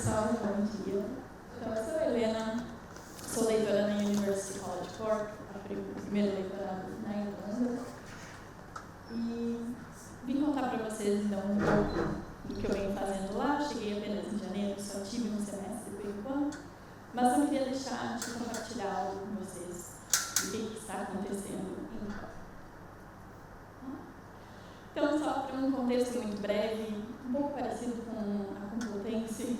pessoal, bom dia. Então, eu sou a Helena, sou leitora na University College Cork, a primeira leitorado na Irlanda, e vim contar para vocês então um pouco do que eu venho fazendo lá. Cheguei apenas em janeiro, só tive um semestre por enquanto, mas não queria deixar de compartilhar algo com vocês do que está acontecendo em Cork. Então, só para um contexto muito breve, um pouco parecido com a Complutense,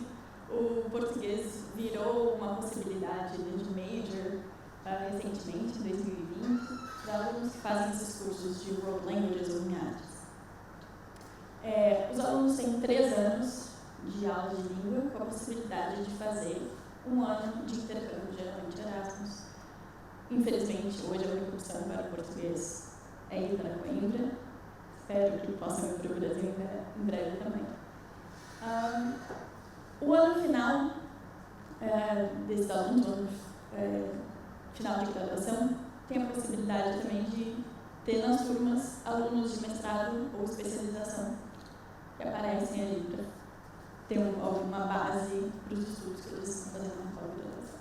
o português virou uma possibilidade de major recentemente, em 2020, para alunos que fazem esses cursos de World Languages ou Humanities. Os alunos têm 3 anos de aula de língua, com a possibilidade de fazer 1 ano de intercâmbio, geralmente Erasmus. Infelizmente, hoje a única opção para o português é ir para Coimbra. Espero que possam ir para o Brasil em breve também. O ano final desses alunos, o ano final de graduação, tem a possibilidade também de ter nas turmas alunos de mestrado ou especialização que aparecem ali para ter alguma base para os estudos que eles estão fazendo na pós-graduação.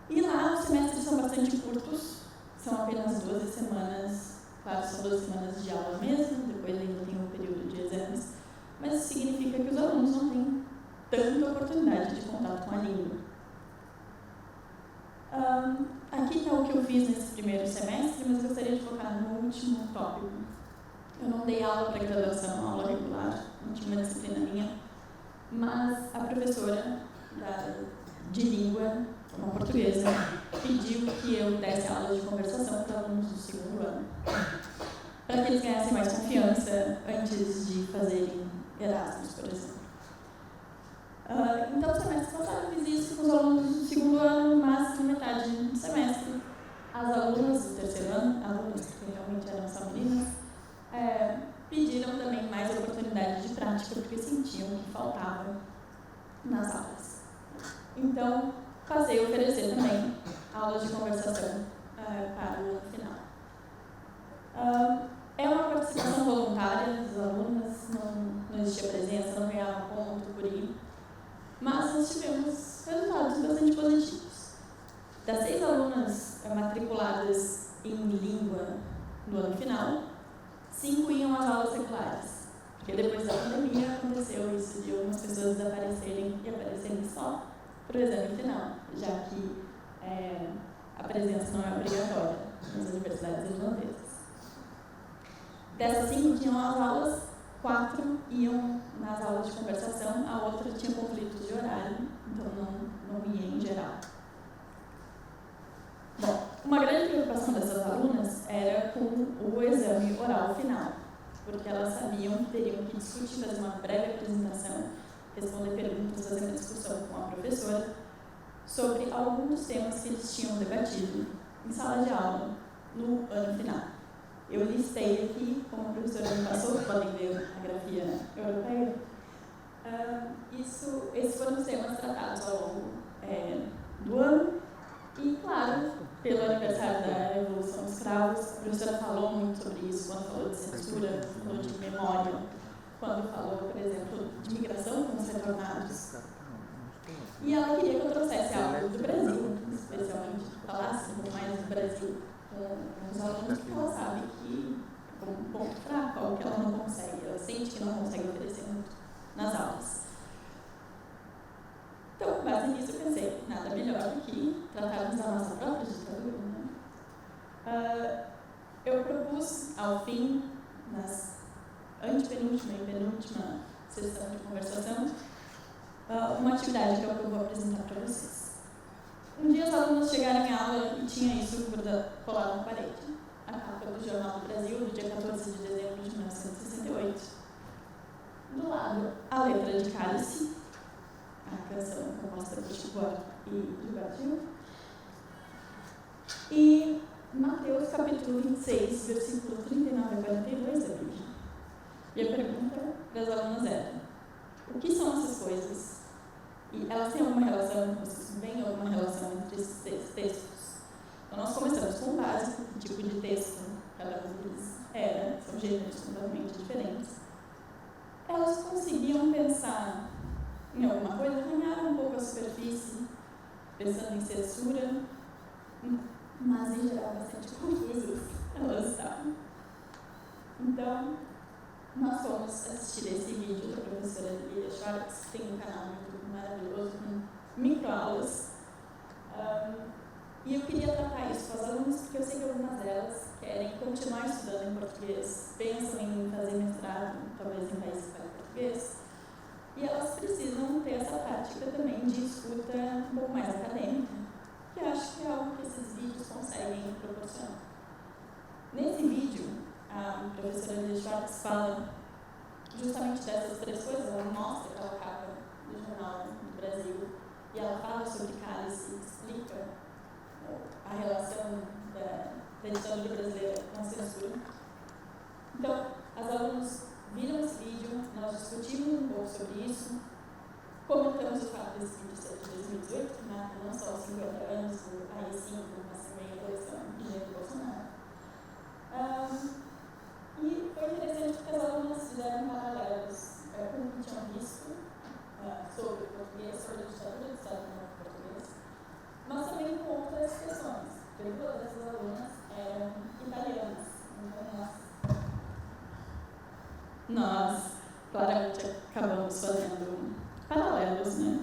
E lá os semestres são bastante curtos, são apenas 12 semanas. Claro, são 12 semanas de aula mesmo, depois ainda tem um período de exames, mas isso significa que os alunos não têm tanta oportunidade de contato com a língua. Aqui está o que eu fiz nesse primeiro semestre, mas gostaria de focar no último tópico. Eu não dei aula para graduação, aula regular, não tinha uma disciplina minha, mas a professora de língua, uma portuguesa, pediu que eu desse aula de conversação para alunos do 2º ano, para que eles ganhassem mais confiança antes de fazerem Erasmus, por exemplo. Então, no semestre passado, eu fiz isso com os alunos do 2º ano, mas na metade do semestre, as alunas do 3º ano, alunas que realmente eram só meninas, pediram também mais oportunidade de prática, porque sentiam que faltava nas aulas. Então, passei a oferecer também aulas de conversação para o ano final. É uma participação voluntária das alunas, não existia presença, não ganhava ponto por ir, mas nós tivemos resultados bastante positivos. Das 6 alunas matriculadas em língua no ano final, 5 iam às aulas regulares, porque depois da pandemia aconteceu isso de algumas pessoas desaparecerem e aparecerem só para o exame final, já que a presença não é obrigatória nas universidades irlandesas. Dessas 5 que iam às aulas, 4 iam nas aulas de conversação, a outra tinha conflitos de horário, então não ia em geral. Bom, uma grande preocupação dessas alunas era com o exame oral final, porque elas sabiam que teriam que discutir, fazer uma breve apresentação, responder perguntas, fazer uma discussão com a professora sobre alguns temas que eles tinham debatido em sala de aula no ano final. Eu listei aqui, como a professora me passou, podem ver a grafia europeia. Esses foram os temas tratados ao longo do ano. E, claro, pelo aniversário da Revolução dos Cravos, a professora falou muito sobre isso, quando falou de censura, falou de memória, quando falou, por exemplo, de migração com os retornados. E ela queria que eu trouxesse algo do Brasil, especialmente, falasse um pouco mais do Brasil com os alunos, porque ela sabe que é um ponto fraco, algo que ela não consegue, ela sente que não consegue oferecer muito nas aulas. Então, com base nisso, eu pensei, nada melhor do que tratarmos da nossa própria ditadura, né? Eu propus, ao fim, nas antepenúltima e penúltima sessão de conversação, uma atividade que eu vou apresentar para vocês. Um dia os alunos chegaram em aula e tinha isso colado na parede. A capa do Jornal do Brasil, do dia 14 de dezembro de 1968. Do lado, a letra de Cálice, a canção composta por Chico Buarque e Gilberto Gil. E Mateus capítulo 26, versículo 39 a 42 da Bíblia. E a pergunta para as alunas era: o que são essas coisas? E elas têm alguma relação, vocês veem alguma relação entre esses textos? Então, nós começamos com o básico, que tipo de texto cada um deles era, são gêneros completamente diferentes. Elas conseguiam pensar em alguma coisa, arranharam um pouco a superfície, pensando em censura, mas em geral bastante confusas elas estavam. Então, nós fomos assistir esse vídeo da professora Lilia Schwartz, que tem um canal muito maravilhoso com microaulas. E eu queria tratar isso com as alunas, porque eu sei que algumas delas querem continuar estudando em português, pensam em fazer mestrado, talvez em países que falam português, e elas precisam ter essa prática também de escuta um pouco mais acadêmica, que eu acho que é algo que esses vídeos conseguem proporcionar. Nesse vídeo, a professora Lilia Schwartz fala justamente dessas três coisas. Ela mostra aquela capa do jornal do Brasil e ela fala sobre cálice, explica a relação da ditadura brasileira com a censura. Então, as alunas viram esse vídeo, nós discutimos um pouco sobre isso, comentamos o fato desse vídeo ser de 2018, que marca não só os 50 anos do AI-5, mas também a eleição de Jair Bolsonaro. E foi interessante porque as alunas fizeram paralelos com o que tinham visto sobre o português, sobre a ditadura do Estado Novo Português, mas também com outras questões, porque duas dessas alunas eram italianas. Então, nós claramente acabamos fazendo paralelos, né,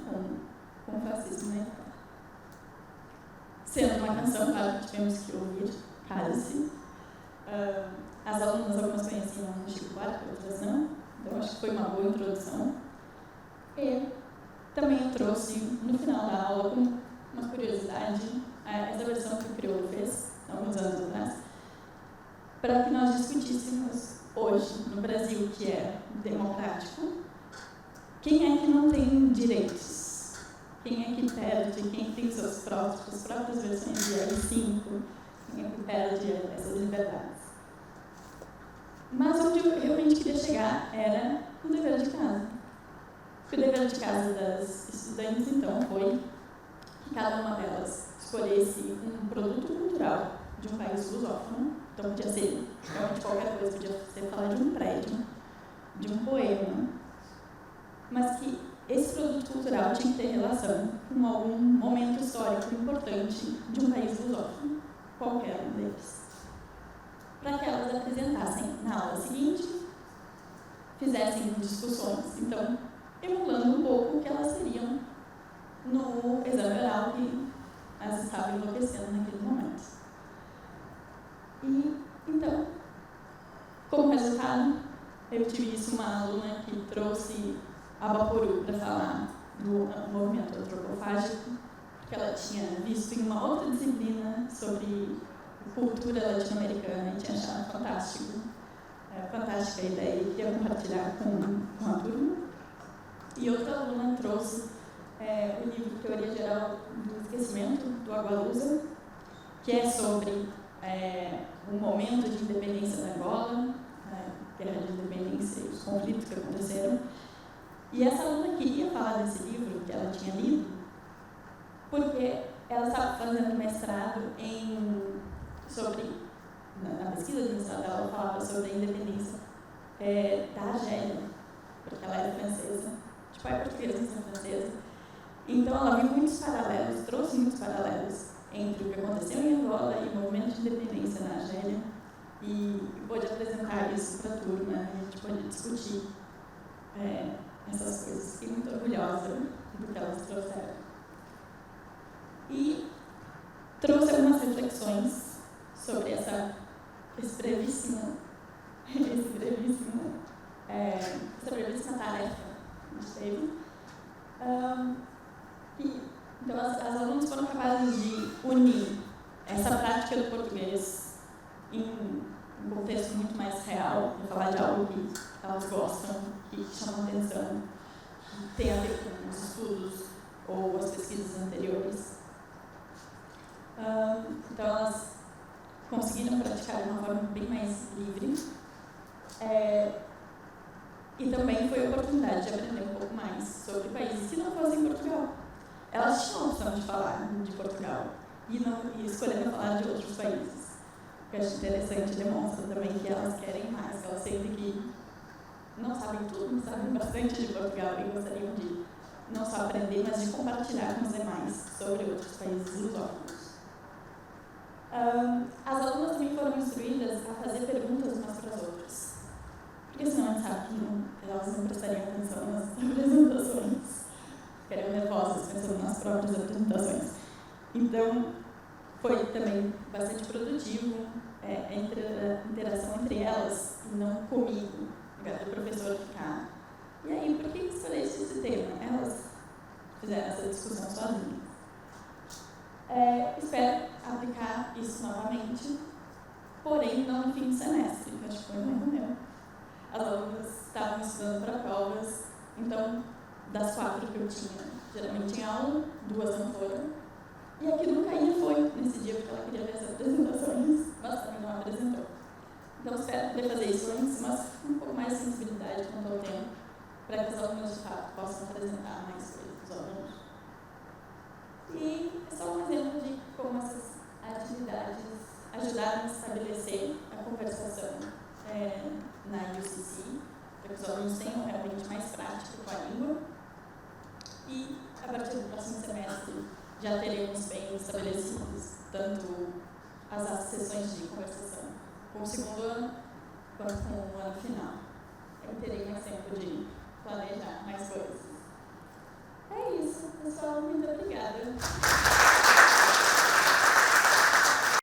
com o fascismo na Itália. Sendo uma canção, claro que tivemos que ouvir Cálice. As alunas, algumas conheciam Chico Buarque, outras não, então acho que foi uma boa introdução. E também eu trouxe, no final da aula, como uma curiosidade, essa versão que o Criolo fez, alguns anos atrás, para que nós discutíssemos hoje, no Brasil, que é democrático, quem é que não tem direitos? Quem é que perde? Quem tem suas próprias versões de AI-5? Quem é que perde essas liberdades? Mas onde eu realmente queria chegar era no dever de casa. O dever de casa das estudantes, então, foi que cada uma delas escolhesse um produto cultural de um país lusófono. Então, podia ser realmente qualquer coisa, podia ser falar de um prédio, de um poema, mas que esse produto cultural tinha que ter relação com algum momento histórico importante de um país lusófono, qualquer um deles, para que elas apresentassem na aula seguinte, fizessem discussões, então, emulando um pouco o que elas teriam no exame oral que elas estavam enlouquecendo naquele momento. E, então, como resultado, eu tive uma aluna que trouxe a Vaporu para falar do movimento antropofágico, que ela tinha visto em uma outra disciplina sobre cultura latino-americana e tinha achado fantástica a ideia e queria compartilhar com a turma. E outra aluna trouxe o livro Teoria Geral do Esquecimento, do Agualusa, que é sobre o momento de independência da Angola, a guerra de independência e os conflitos que aconteceram. E essa aluna queria falar desse livro que ela tinha lido, porque ela estava fazendo mestrado na pesquisa de mestrado dela, ela falava sobre a independência da Argélia, porque ela era francesa, de pai português, mas é francesa. Então ela viu muitos paralelos, trouxe muitos paralelos entre o que aconteceu em Angola e o movimento de independência na Argélia, e pôde apresentar isso para a turma, e a gente pôde discutir essas coisas. Fiquei muito orgulhosa do que elas trouxeram. E trouxe algumas reflexões sobre essa brevíssima tarefa que a gente teve. Então, as alunas foram capazes de unir essa prática do português em um contexto muito mais real, de falar de algo que elas gostam, que chamam atenção, que tem a ver com os estudos ou as pesquisas anteriores. Então, elas conseguiram praticar de uma forma bem mais livre. E também foi a oportunidade de aprender um pouco mais sobre países que não fossem Portugal. Elas tinham a opção de falar de Portugal e escolheram falar de outros países. O que eu acho interessante, demonstra também que elas querem mais, que elas sentem que não sabem tudo, mas sabem bastante de Portugal e gostariam de não só aprender, mas de compartilhar com os demais sobre outros países lusófonos. As alunas também foram instruídas a fazer perguntas umas para as outras, porque senão a gente sabe que elas não prestariam atenção nas apresentações, ficariam nervosas pensando nas próprias apresentações. Então, foi também bastante produtivo a interação entre elas, e não comigo, no lugar do professor ficar. E aí, por que escolheste esse tema? Elas fizeram essa discussão sozinhas. Espero aplicar isso novamente, porém não no fim de semestre, que acho que foi um erro meu. As alunas estavam estudando para provas, então, das 4 que eu tinha, geralmente tinha aula, 2 não foram, e a que nunca ia foi nesse dia, porque ela queria ver as apresentações, mas também não apresentou. Então, espero poder fazer isso antes, mas com um pouco mais de sensibilidade quanto ao tempo, para que os alunos, de fato, possam apresentar mais coisas dos alunos. E é só um exemplo de como essas atividades ajudaram a estabelecer a conversação na UCC, para que os alunos tenham realmente mais prática com a língua. E, a partir do próximo semestre, já teremos bem estabelecidos tanto as sessões de conversação com o segundo ano, quanto com o ano final.